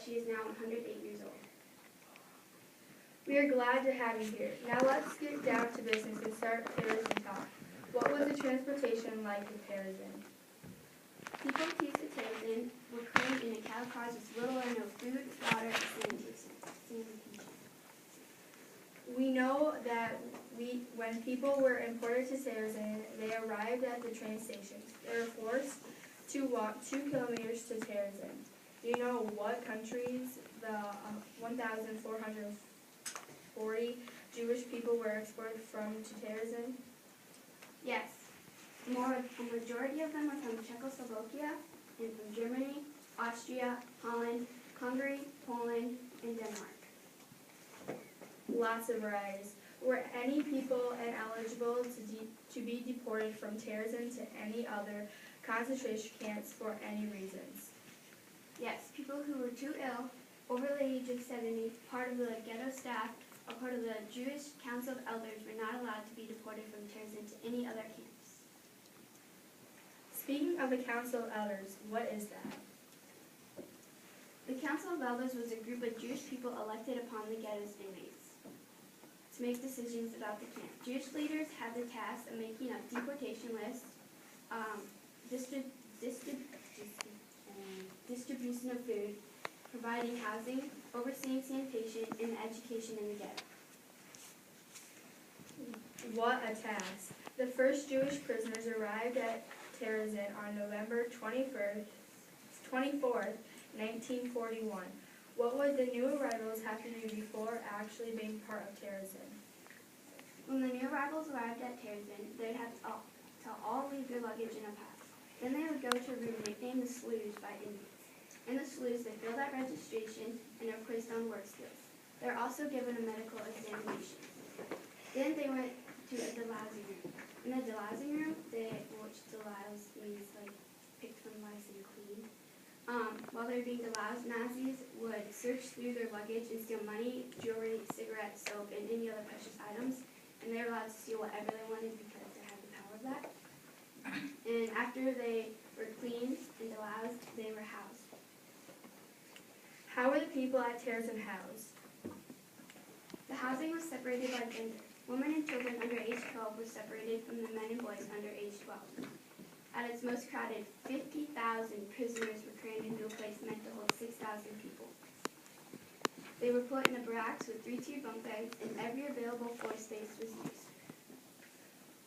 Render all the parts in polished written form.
but she is now 108 years old. We are glad to have you here. Now let's get down to business and start Terezin talk. What was the transportation like in Terezin? People who used the Terezin were crammed in a cattle cars with little or no food, water, and sanitation. We know that when people were imported to Terezin, they arrived at the train stations. They were forced to walk 2 kilometers to Terezin. Do you know what countries the 1,440 Jewish people were exported from to Terezin? Yes. A majority of them are from Czechoslovakia and from Germany, Austria, Holland, Hungary, Poland, and Denmark. Lots of varieties. Were any people ineligible to be deported from Terezin to any other concentration camps for any reasons? Yes, people who were too ill, over the age of 70, part of the ghetto staff, or part of the Jewish Council of Elders were not allowed to be deported from Terezin to any other camps. Speaking of the Council of Elders, what is that? The Council of Elders was a group of Jewish people elected upon the ghetto's inmates to make decisions about the camp. Jewish leaders had the task of making up deportation lists, distribution of food, providing housing, overseeing sanitation, and education in the ghetto. What a task. The first Jewish prisoners arrived at Terezin on November 24th, 1941. What would the new arrivals have to do before actually being part of Terezin? When the new arrivals arrived at Terezin, they'd have to all leave their luggage in a pack. Then they would go to a room nicknamed the sloughs by inmates. In the sloughs, they filled out registration and are placed on work skills. They're also given a medical examination. Then they went to a delousing room. In the delousing room, which delouse means like picked from lice and clean. While they were being deloused, Nazis would search through their luggage and steal money, jewelry, cigarettes, soap, and any other precious items. And they were allowed to steal whatever they wanted because they had the power of that. And after they were cleaned and deloused, they were housed. How were the people at Terezin housed? The housing was separated by gender. Women and children under age 12 were separated from the men and boys under age 12. At its most crowded, 50,000 prisoners were crammed into a place meant to hold 6,000 people. They were put in the barracks with 3-tier bunk beds, and every available floor space was used.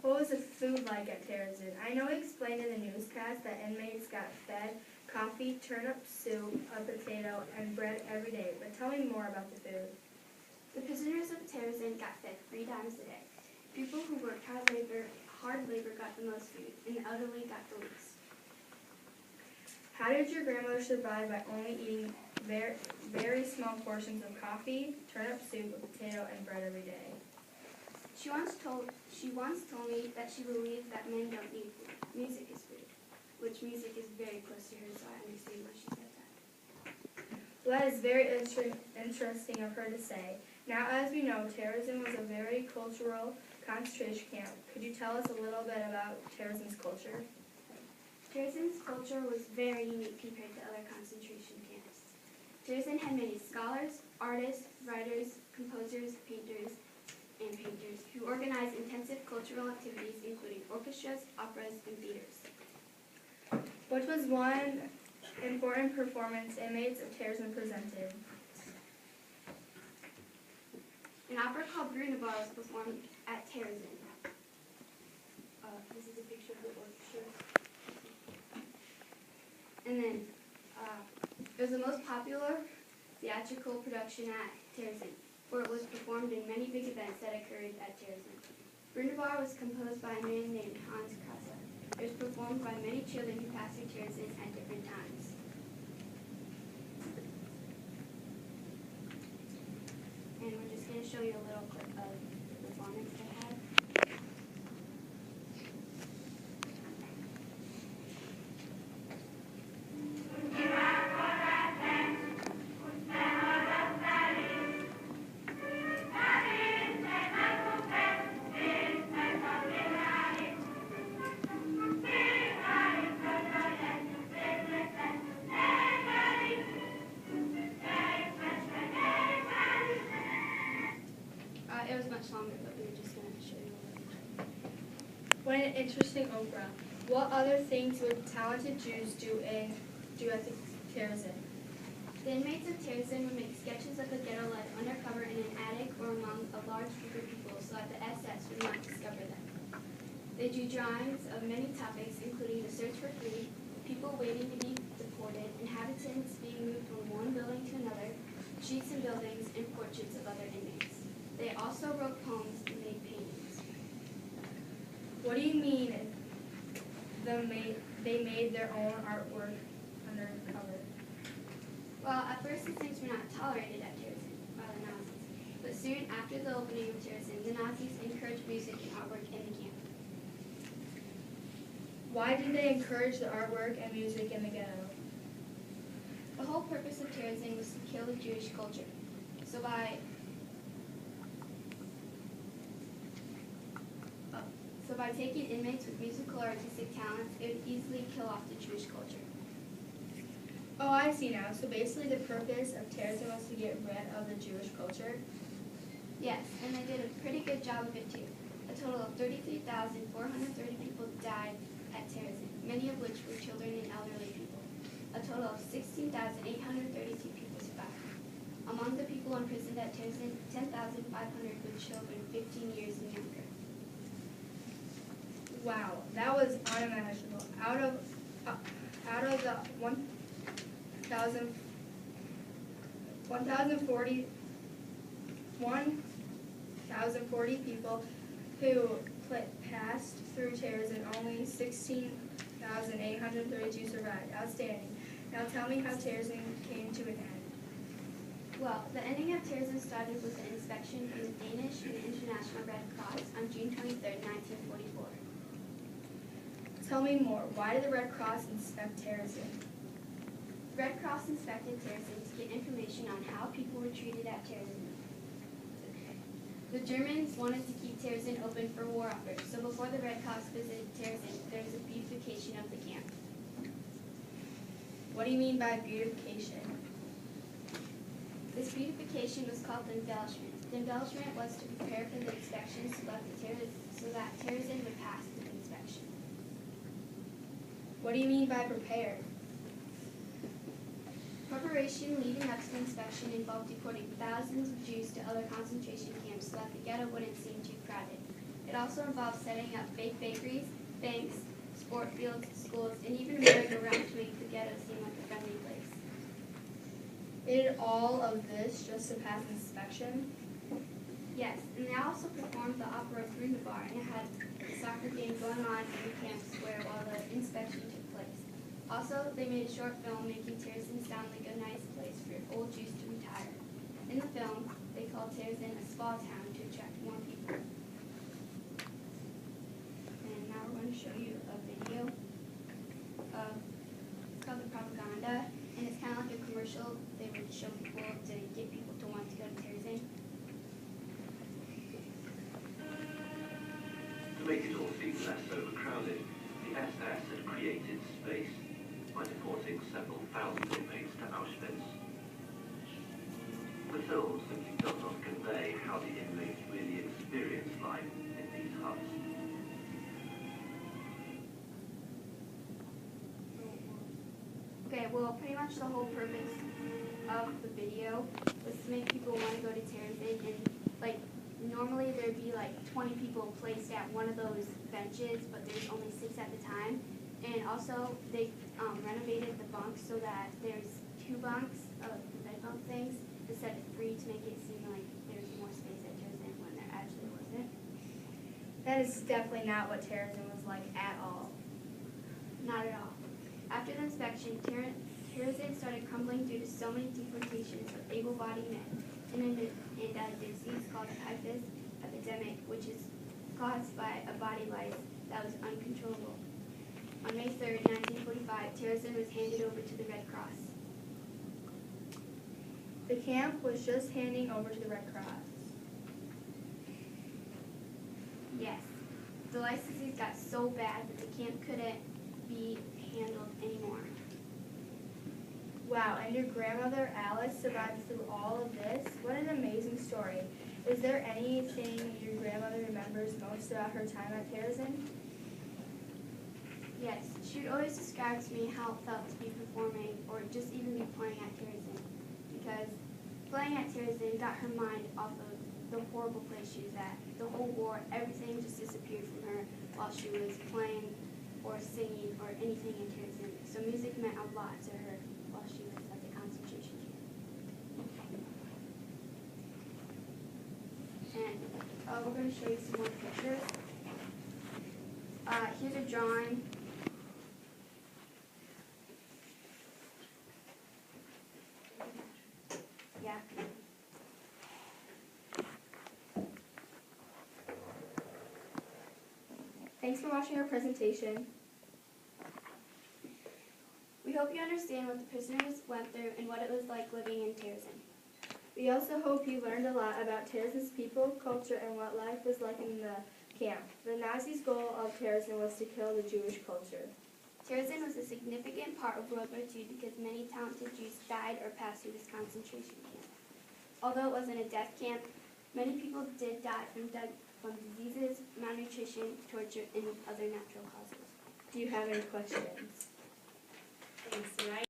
What was the food like at Terezin? I know we explained in the newscast that inmates got fed coffee, turnip soup, a potato, and bread every day, but tell me more about the food. The prisoners of Terezin got fed 3 times a day. People who worked hard labor got the most food, and the elderly got the least. How did your grandmother survive by only eating very small portions of coffee, turnip soup, a potato, and bread every day? She once told me that she believed that men don't need food. Music is food, which music is very close to her, so I understand why she said that. Well, that is very interesting of her to say. Now, as we know, Terezin was a very cultural concentration camp. Could you tell us a little bit about Terezin's culture? Terezin's culture was very unique compared to other concentration camps. Terezin had many scholars, artists, writers, composers, painters, who organized intensive cultural activities including orchestras, operas, and theaters. What was one important performance inmates of Terezin presented? An opera called Brunnebar was performed at Terezin. This is a picture of the orchestra. And then it was the most popular theatrical production at Terezin, where it was performed in many big events that occurred at Terezin. Brunnebar was composed by a man named Hans Krause. It was performed by many children who passed through Terezin at different times. And we're just going to show you a little clip of the performance they had. much longer, but we were just going to show you a little bit. What an interesting Oprah. What other things would talented Jews do at the Terezin? The inmates of Terezin would make sketches of the ghetto life undercover in an attic or among a large group of people so that the SS would not discover them. They drew drawings of many topics, including the search for food, people waiting to be deported, inhabitants being moved from one building to another, streets and buildings, and portraits of other inmates. They also wrote poems and made paintings. What do you mean they made their own artwork undercover? Well, at first these things were not tolerated at Terezin by the Nazis, but soon after the opening of Terezin, the Nazis encouraged music and artwork in the camp. Why did they encourage the artwork and music in the ghetto? The whole purpose of Terezin was to kill the Jewish culture. So by taking inmates with musical or artistic talents, it would easily kill off the Jewish culture. Oh, I see now. So basically the purpose of Terezin was to get rid of the Jewish culture? Yes, and they did a pretty good job of it too. A total of 33,430 people died at Terezin, many of which were children and elderly people. A total of 16,832 people survived. Among the people imprisoned at Terezin, 10,500 were children 15 years and younger. Wow, that was unimaginable. Out of the 1,040 people who passed through Terezin, only 16,832 survived. Outstanding. Now tell me how Terezin came to an end. Well, the ending of Terezin started with an inspection from the Danish and International Red Cross on June 23, 1944. Tell me more. Why did the Red Cross inspect Terezin? The Red Cross inspected Terezin to get information on how people were treated at Terezin. The Germans wanted to keep Terezin open for war offers, so before the Red Cross visited Terezin, there was a beautification of the camp. What do you mean by beautification? This beautification was called the embellishment. The embellishment was to prepare for the inspection so that Terezin would pass the inspection. What do you mean by prepared? Preparation leading up to the inspection involved deporting thousands of Jews to other concentration camps so that the ghetto wouldn't seem too crowded. It also involved setting up fake bakeries, banks, sport fields, schools, and even merry-go-round to make the ghetto seem like a friendly place. Did all of this just to pass inspection? Yes, and they also performed the opera through the bar, and it had a soccer game going on in the camp square while the inspection took place. Also, they made a short film making Terezin sound like a nice place for old Jews to retire. In the film, they called Terezin a spa town to attract more people. And now we're going to show you a video of, it's called The Propaganda, and it's kind of like a commercial. They would show people to get people to want to go to Terezin. To make it all seem less overcrowded, the SS had created space by deporting several thousand inmates to Auschwitz. The film simply does not convey how the inmates really experienced life in these huts. Okay, well, pretty much the whole purpose of the video was to make people want to go to Terezin, and like normally there'd be like 20 people placed at one of those benches, but there's only 6 at the time. And also they renovated the bunks so that there's 2 bunks of the bed bunk things instead of 3 to make it seem like there's more space at Terezin when there actually wasn't. That is definitely not what Terezin was like at all. Not at all. After the inspection, Terezin started crumbling due to so many deportations of able-bodied men and a disease called typhus epidemic, which is caused by a body lice that was uncontrollable. On May 3, 1945, Terezin was handed over to the Red Cross. The camp was just handing over to the Red Cross. Yes. The lice disease got so bad that the camp couldn't be handled anymore. Wow, and your grandmother Alice survived through all of this? What an amazing story. Is there anything your grandmother remembers most about her time at Terezin? Yes, she would always describe to me how it felt to be performing or just even be playing at Terezin, because playing at Terezin got her mind off of the horrible place she was at. The whole war, everything just disappeared from her while she was playing or singing or anything in Terezin. So music meant a lot to her while she was at the concentration camp. And we're going to show you some more pictures. Here's a drawing. Yeah. Thanks for watching our presentation. We hope you understand what the prisoners went through and what it was like living in Terezin. We also hope you learned a lot about Terezin's people, culture, and what life was like in the camp. The Nazis' goal of Terezin was to kill the Jewish culture. Terezin was a significant part of World War II because many talented Jews died or passed through this concentration camp. Although it wasn't a death camp, many people did die from diseases, malnutrition, torture, and other natural causes. Do you have any questions? Thanks, Uri.